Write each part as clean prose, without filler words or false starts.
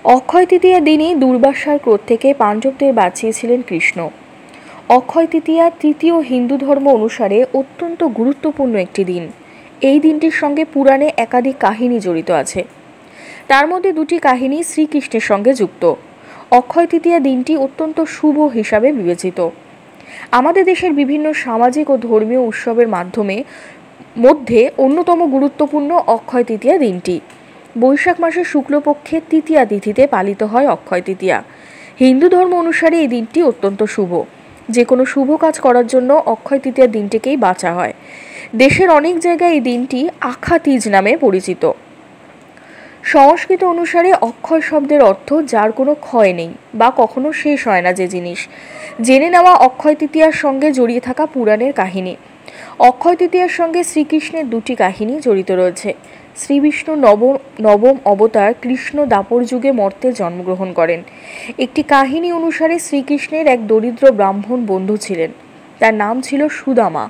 অক্ষয় তৃতীয়ার দিনই দুর্বাসার ক্রোধ থেকে পাণ্ডবদের বাঁচিয়েছিলেন কৃষ্ণ। অক্ষয় তৃতীয়া তৃতীয় হিন্দু ধর্ম অনুসারে অত্যন্ত গুরুত্বপূর্ণ একটি দিন। এই দিনটির সঙ্গে পুরাণে একাধিক কাহিনী জড়িত আছে। তার মধ্যে দুটি কাহিনী শ্রীকৃষ্ণের সঙ্গে যুক্ত। অক্ষয় তৃতীয়া দিনটি অত্যন্ত শুভ হিসাবে বিবেচিত। আমাদের দেশের বিভিন্ন সামাজিক ও ধর্মীয় উৎসবের মধ্যে অন্যতম গুরুত্বপূর্ণ অক্ষয় তৃতীয়া দিনটি। বৈশাখ মাসের শুক্লপক্ষের তৃতীয়া তিথিতে পালিত হয় অক্ষয় তৃতীয়া। হিন্দু ধর্ম অনুসারে এই দিনটি অত্যন্ত শুভ। যে কোনো শুভ কাজ করার জন্য অক্ষয় তৃতীয়ার দিনটিকেই বাছা হয়। দেশের অনেক জায়গায় এই দিনটি আখা তীজ নামে পরিচিত। সংস্কৃত অনুসারে অক্ষয় শব্দের অর্থ যার কোনো ক্ষয় নেই বা কখনো শেষ হয় না যে জিনিস। জেনে নেওয়া অক্ষয় তৃতীয়ার সঙ্গে জড়িয়ে থাকা পুরাণের কাহিনী। অক্ষয় তৃতীয়ার সঙ্গে শ্রীকৃষ্ণের দুটি কাহিনী জড়িত রয়েছে। শ্রীবিষ্ণু নবম অবতার কৃষ্ণ দাপর যুগে মর্তে জন্মগ্রহণ করেন। একটি কাহিনী অনুসারে শ্রীকৃষ্ণের এক দরিদ্র ব্রাহ্মণ বন্ধু ছিলেন। তার নাম ছিল সুদামা।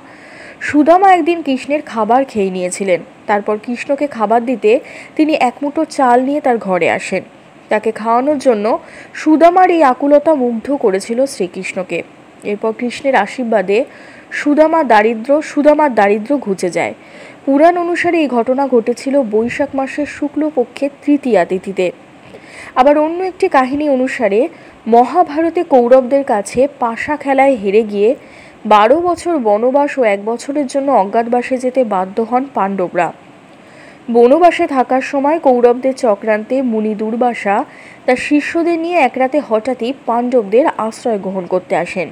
সুদামা একদিন কৃষ্ণের খাবার খেয়ে নিয়েছিলেন। তারপর কৃষ্ণকে খাবার দিতে তিনি এক মুঠো চাল নিয়ে তার ঘরে আসেন। তাকে খাওয়ানোর জন্য সুদামার এই আকুলতা মুগ্ধ করেছিল শ্রীকৃষ্ণকে। এরপর কৃষ্ণের আশীর্বাদে সুদামার দারিদ্র্য ঘুচে যায়। পুরাণ অনুসারে এই ঘটনা ঘটেছিল বৈশাখ মাসের শুক্লপক্ষের তৃতীয়া তিথিতে। আবার অন্য একটি কাহিনী অনুসারে মহাভারতে কৌরবদের কাছে পাশা খেলায় হেরে গিয়ে 12 বছর বনবাস ও 1 বছরের জন্য অজ্ঞাতবাসে যেতে বাধ্য হন পাণ্ডবরা। বনবাসে থাকার সময় কৌরবদের চক্রান্তে মুনি দুর্বাসা তার শিষ্যদের নিয়ে এক রাতে হঠাৎই পাণ্ডবদের আশ্রয় গ্রহণ করতে আসেন।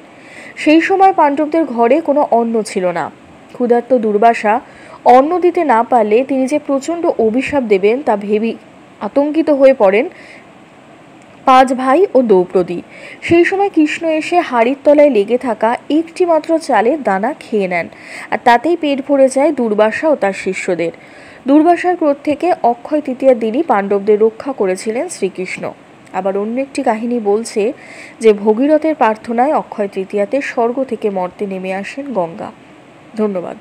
সেই সময় পাণ্ডবদের ঘরে কোনো অন্ন ছিল না। ক্ষুধার্ত দুর্বাসা অন্ন দিতে না পারলে তিনি যে প্রচণ্ড অভিশাপ দেবেন তা ভেবে আতঙ্কিত হয়ে পড়েন 5 ভাই ও দ্রৌপদী। সেই সময় কৃষ্ণ এসে হাড়ির তলায় লেগে থাকা একটি মাত্র চালের দানা খেয়ে নেন, আর তাতেই পেট ভরে যায় দুর্বাসা ও তার শিষ্যদের। দুর্বাসার ক্রোধ থেকে অক্ষয় তৃতীয়ার দিনই পাণ্ডবদের রক্ষা করেছিলেন শ্রীকৃষ্ণ। আবার অন্য একটি কাহিনী বলছে যে ভগীরথের প্রার্থনায় অক্ষয় তৃতীয়াতে স্বর্গ থেকে মর্তে নেমে আসেন গঙ্গা। ধন্যবাদ।